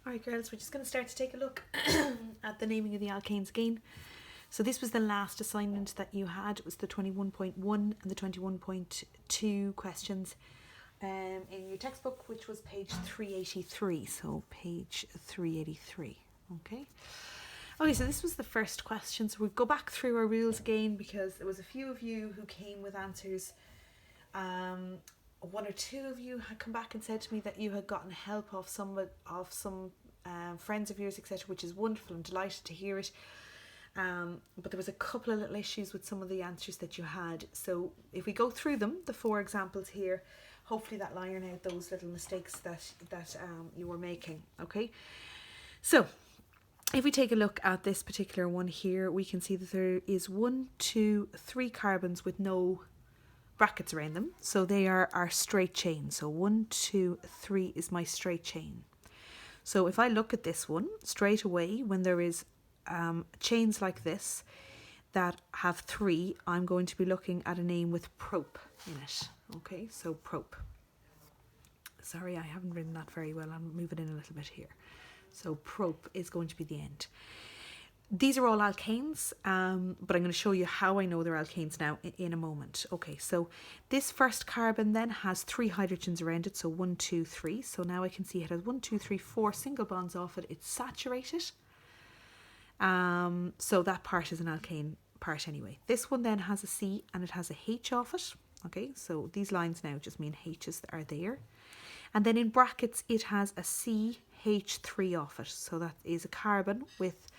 Alright girls, we're just going to start to take a look at the naming of the alkanes again. So this was the last assignment that you had. It was the 21.1 and the 21.2 questions in your textbook, which was page 383. So page 383, okay. Okay, so this was the first question. So we'll go back through our rules again because there was a few of you who came with answers. One or two of you had come back and said to me that you had gotten help of some friends of yours, etc., which is wonderful. I'm delighted to hear it. But there was a couple of little issues with some of the answers that you had. So if we go through them, the 4 examples here, hopefully that'll iron out those little mistakes that you were making. Okay, so if we take a look at this particular one here, we can see that there is 1, 2, 3 carbons with no brackets around them, so they are our straight chain. So 1, 2, 3 is my straight chain. So if I look at this one straight away, when there is chains like this that have 3, I'm going to be looking at a name with prop in it. Okay, so prop. Sorry, I haven't written that very well. I'm moving in a little bit here. So prop is going to be the end. These are all alkanes, but I'm going to show you how I know they're alkanes now in a moment. Okay, so this first carbon then has 3 hydrogens around it, so 1, 2, 3. So now I can see it has 1, 2, 3, 4 single bonds off it. It's saturated. So that part is an alkane part anyway. This one then has a C and it has a H off it. Okay, so these lines now just mean H's are there. And then in brackets it has a CH3 off it. So that is a carbon with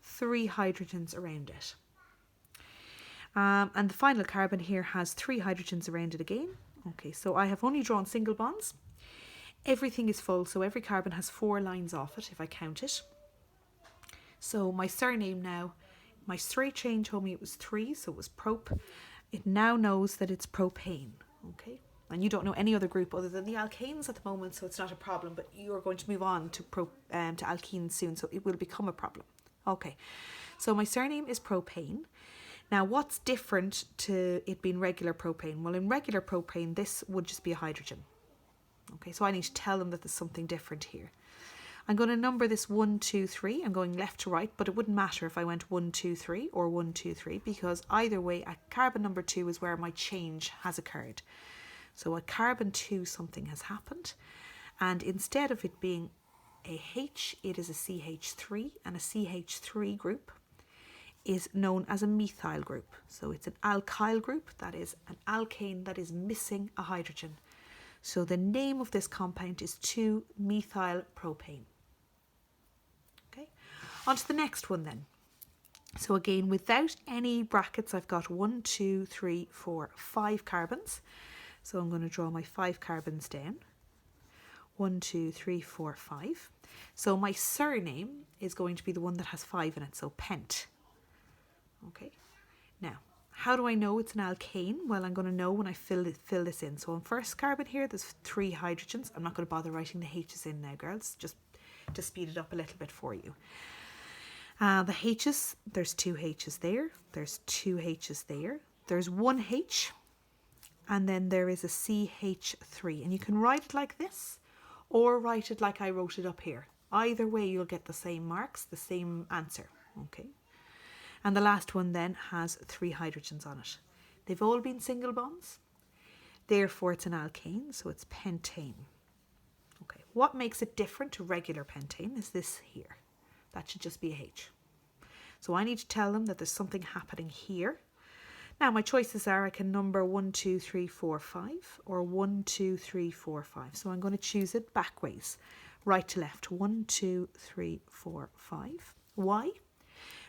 3 hydrogens around it. And the final carbon here has 3 hydrogens around it again. Okay, so I have only drawn single bonds. Everything is full, so every carbon has 4 lines off it if I count it. So my surname now, my straight chain told me it was 3, so it was prop. It now knows that it's propane. Okay, and you don't know any other group other than the alkanes at the moment, so it's not a problem, but you're going to move on to alkenes soon, so it will become a problem. Okay, so my surname is propane. Now what's different to it being regular propane? Well, in regular propane, this would just be a hydrogen. Okay, so I need to tell them that there's something different here. I'm going to number this 1, 2, 3. I'm going left to right, but it wouldn't matter if I went 1, 2, 3 or 1, 2, 3, because either way, at carbon number 2 is where my change has occurred. So at carbon 2, something has happened, and instead of it being a H, it is a CH3, and a CH3 group is known as a methyl group. So it's an alkyl group, that is an alkane that is missing a hydrogen. So the name of this compound is 2-methyl propane. Okay, on to the next one then. So again, without any brackets, I've got 1, 2, 3, 4, 5 carbons. So I'm going to draw my 5 carbons down. 1, 2, 3, 4, 5. So my surname is going to be the one that has 5 in it, so pent. Okay, now how do I know it's an alkane? Well, I'm going to know when I fill this in. So on first carbon here, there's 3 hydrogens. I'm not going to bother writing the H's in now, girls, just to speed it up a little bit for you. The H's, there's 2 H's there. There's 2 H's there. There's 1 H, and then there is a CH3. And you can write it like this, or write it like I wrote it up here. Either way, you'll get the same marks, the same answer. Okay. And the last one then has 3 hydrogens on it. They've all been single bonds. Therefore, it's an alkane, so it's pentane. Okay. What makes it different to regular pentane is this here. That should just be a H. So I need to tell them that there's something happening here. Now, my choices are I can number 1, 2, 3, 4, 5 or 1, 2, 3, 4, 5. So I'm going to choose it backways, right to left. 1, 2, 3, 4, 5. Why?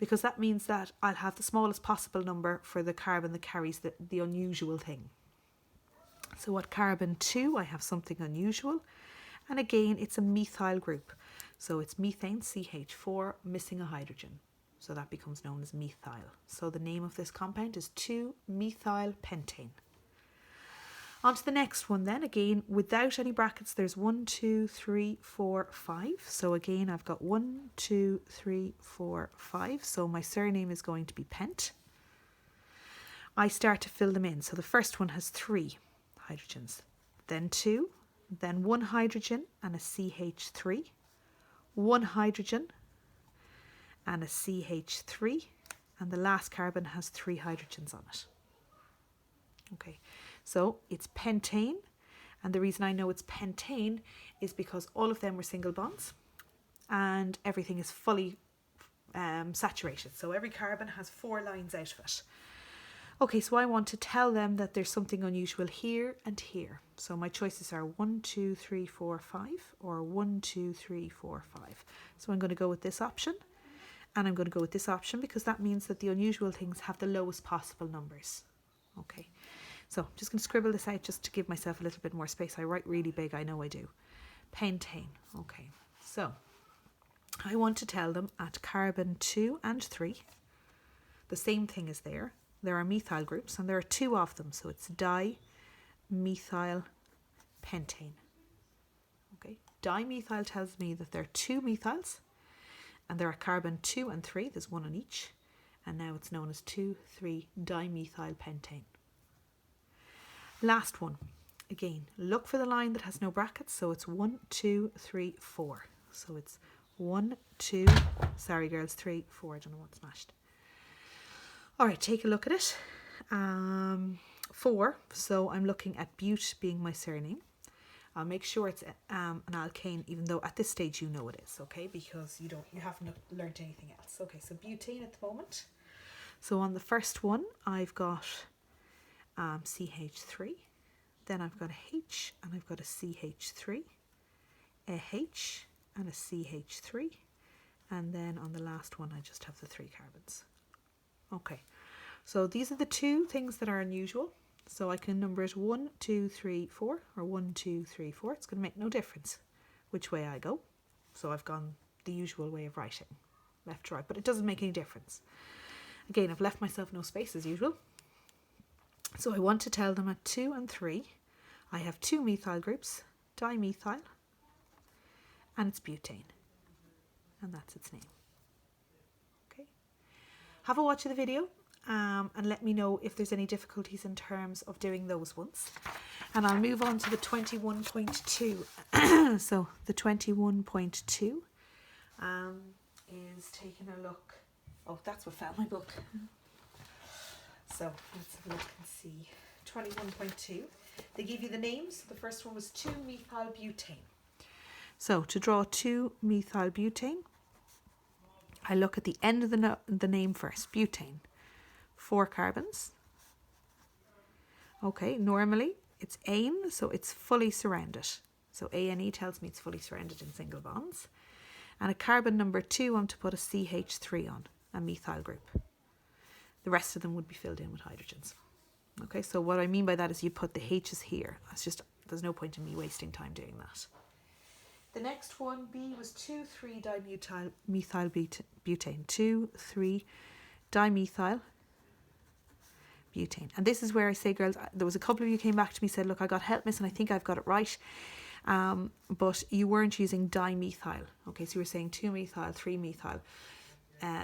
Because that means that I'll have the smallest possible number for the carbon that carries the unusual thing. So at carbon 2, I have something unusual. And again, it's a methyl group. So it's methane, CH4, missing a hydrogen. So that becomes known as methyl. So the name of this compound is 2-methyl pentane. On to the next one then. Again, without any brackets, there's 1, 2, 3, 4, 5. So again, I've got 1, 2, 3, 4, 5. So my surname is going to be Pent. I start to fill them in. So the first one has 3 hydrogens, then 2, then 1 hydrogen and a CH3, one hydrogen and a CH3, and the last carbon has 3 hydrogens on it. Okay, so it's pentane, and the reason I know it's pentane is because all of them were single bonds and everything is fully saturated. So every carbon has 4 lines out of it. Okay, so I want to tell them that there's something unusual here and here. So my choices are 1, 2, 3, 4, 5, or 1, 2, 3, 4, 5. So I'm going to go with this option, and I'm going to go with this option because that means that the unusual things have the lowest possible numbers. Okay, so I'm just going to scribble this out just to give myself a little bit more space. I write really big, I know I do. Pentane. Okay, so I want to tell them at carbon 2 and 3, the same thing is there. There are methyl groups, and there are 2 of them, so it's dimethyl pentane. Okay, dimethyl tells me that there are 2 methyls, and there are carbon 2 and 3, there's 1 on each, and now it's known as 2,3-dimethyl pentane. Last one, again, look for the line that has no brackets, so it's 1, 2, 3, 4. So it's 1, 2, sorry girls, 3, 4, I don't know what's smashed. All right, take a look at it. 4, so I'm looking at bute being my surname. I'll make sure it's an alkane, even though at this stage you know it is, okay? Because you haven't learnt anything else. Okay, so butane at the moment. So on the first one, I've got CH3. Then I've got a H, and I've got a CH3, a H, and a CH3. And then on the last one, I just have the 3 carbons. Okay, so these are the 2 things that are unusual. So I can number it 1, 2, 3, 4, or 1, 2, 3, 4. It's going to make no difference which way I go. So I've gone the usual way of writing, left to right, but it doesn't make any difference. Again, I've left myself no space as usual. So I want to tell them at 2 and 3, I have 2 methyl groups, dimethyl, and it's butane. And that's its name. Have a watch of the video and let me know if there's any difficulties in terms of doing those ones. And I'll move on to the 21.2. So the 21.2 is taking a look. Oh, that's what found my book. So let's have a look and see. 21.2. They give you the names. The first one was 2-methyl-butane. So to draw 2-methyl-butane, I look at the end of the name first, butane. 4 carbons. Okay, normally it's ane, so it's fully surrounded. So ANE tells me it's fully surrounded in single bonds. And a carbon number 2, I'm to put a CH3 on, a methyl group. The rest of them would be filled in with hydrogens. Okay, so what I mean by that is you put the H's here. There's no point in me wasting time doing that. The next one, B, was 2,3-dimethyl-butane. 2,3-dimethyl-butane. And this is where I say, girls, there was a couple of you came back to me and said, look, I got help, miss, and I think I've got it right. But you weren't using dimethyl. Okay, so you were saying 2-methyl, 3-methyl.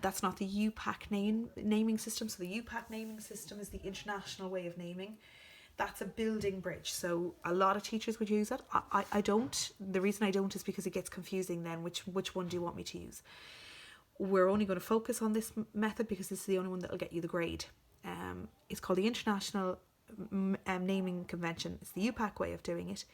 That's not the UPAC naming system. So the UPAC naming system is the international way of naming. That's a building bridge. So a lot of teachers would use it. I don't. The reason I don't is because it gets confusing then. Which one do you want me to use? We're only going to focus on this method because this is the only one that will get you the grade. It's called the International Naming Convention. It's the UPAC way of doing it.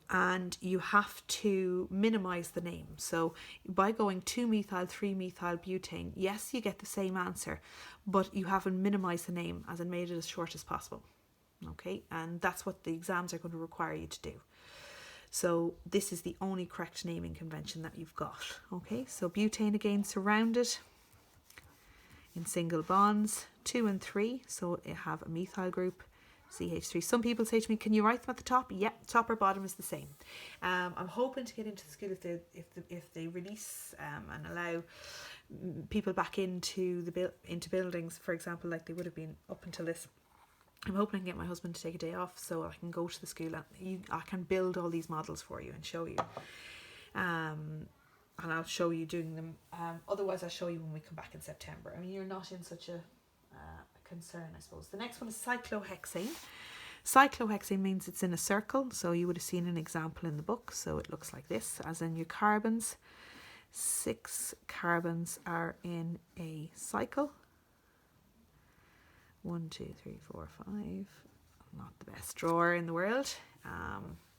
And you have to minimize the name. So by going 2-methyl, 3-methyl butane, yes, you get the same answer, but you haven't minimized the name as in made it as short as possible. Okay, and that's what the exams are going to require you to do. So this is the only correct naming convention that you've got. Okay, so butane again surrounded in single bonds, 2 and 3. So it have a methyl group, CH3. Some people say to me, can you write them at the top? Yeah, top or bottom is the same. I'm hoping to get into the school if they release and allow people back into buildings, for example, like they would have been up until this. I'm hoping I can get my husband to take a day off so I can go to the school and I can build all these models for you and show you. And I'll show you doing them. Otherwise, I'll show you when we come back in September. I mean, you're not in such a concern, I suppose. The next one is cyclohexane. Cyclohexane means it's in a circle. So you would have seen an example in the book. So it looks like this, as in your carbons. 6 carbons are in a cycle. 1, 2, 3, 4, 5. Not the best drawer in the world.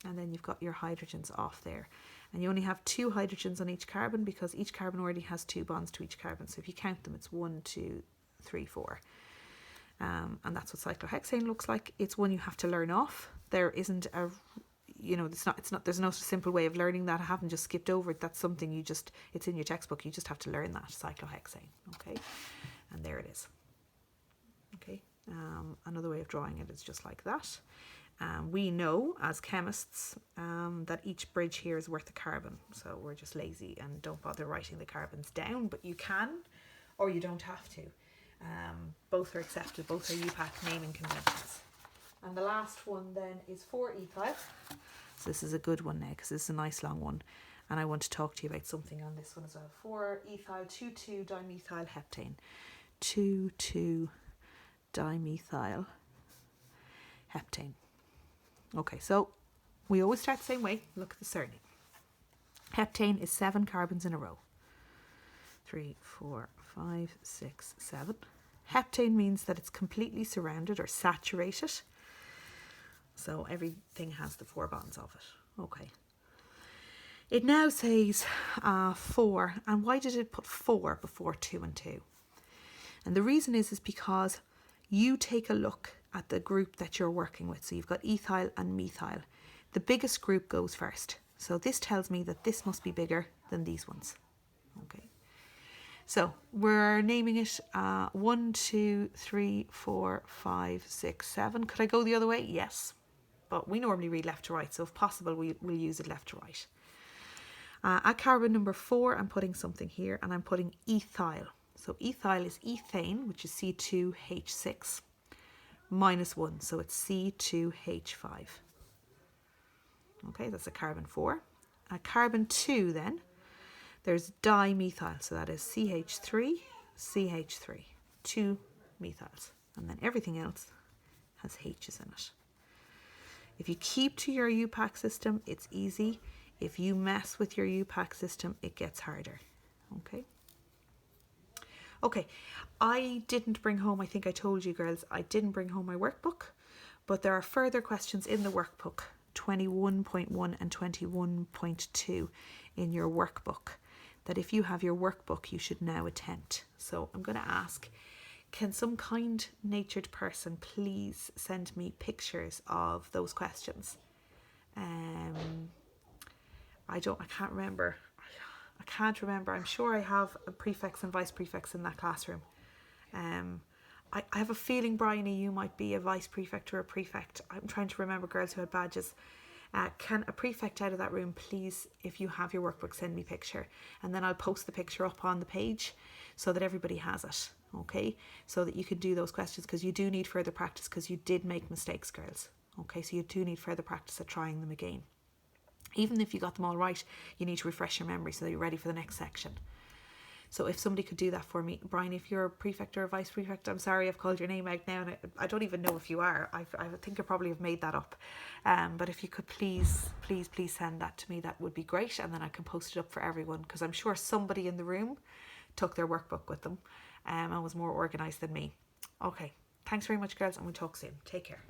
And then you've got your hydrogens off there. And you only have 2 hydrogens on each carbon because each carbon already has 2 bonds to each carbon. So if you count them, it's 1, 2, 3, 4. And that's what cyclohexane looks like. It's one you have to learn off. There isn't a, there's no simple way of learning that. I haven't just skipped over it. That's something it's in your textbook. You just have to learn that, cyclohexane. Okay. And there it is. Okay. Another way of drawing it is just like that. We know as chemists that each bridge here is worth a carbon. So we're just lazy and don't bother writing the carbons down, but you can, or you don't have to. Both are accepted, both are UPAC naming conventions. And the last one then is 4-ethyl. So this is a good one now because this is a nice long one. And I want to talk to you about something on this one as well. 4-ethyl 2,2-dimethyl heptane. 2,2-dimethyl heptane. Okay, so we always start the same way. Look at the surname. Heptane is 7 carbons in a row. 3, 4, 5, 6, 7. Heptane means that it's completely surrounded or saturated. So everything has the 4 bonds of it. Okay. It now says 4. And why did it put 4 before 2 and 2? And the reason is because you take a look at the group that you're working with. So you've got ethyl and methyl. The biggest group goes first. So this tells me that this must be bigger than these ones. Okay. So we're naming it 1, 2, 3, 4, 5, 6, 7. Could I go the other way? Yes. But we normally read left to right. So if possible, we'll use it left to right. At carbon number 4, I'm putting something here and I'm putting ethyl. So ethyl is ethane, which is C2H6, minus 1. So it's C2H5. Okay, that's a carbon 4. At carbon 2 then, there's dimethyl. So that is CH3, CH3. 2 methyls. And then everything else has H's in it. If you keep to your UPAC system, it's easy. If you mess with your UPAC system, it gets harder. Okay. Okay, I didn't bring home, I think I told you girls, I didn't bring home my workbook, but there are further questions in the workbook, 21.1 and 21.2 in your workbook, that if you have your workbook, you should now attempt. So I'm going to ask, can some kind-natured person please send me pictures of those questions? I can't remember. I'm sure I have a prefix and vice prefix in that classroom. I have a feeling, Bryony, you might be a vice prefect or a prefect. I'm trying to remember girls who had badges. Can a prefect out of that room, please, if you have your workbook, send me a picture. And then I'll post the picture up on the page so that everybody has it. Okay? So that you can do those questions, because you do need further practice, because you did make mistakes, girls. Okay? So you do need further practice at trying them again. Even if you got them all right, you need to refresh your memory so that you're ready for the next section. So if somebody could do that for me, Brian, if you're a prefect or a vice prefect, I'm sorry I've called your name out now, and I don't even know if you are. I think I probably have made that up. But if you could please send that to me, that would be great, and then I can post it up for everyone, because I'm sure somebody in the room took their workbook with them and was more organised than me. Okay, thanks very much, girls, and we'll talk soon. Take care.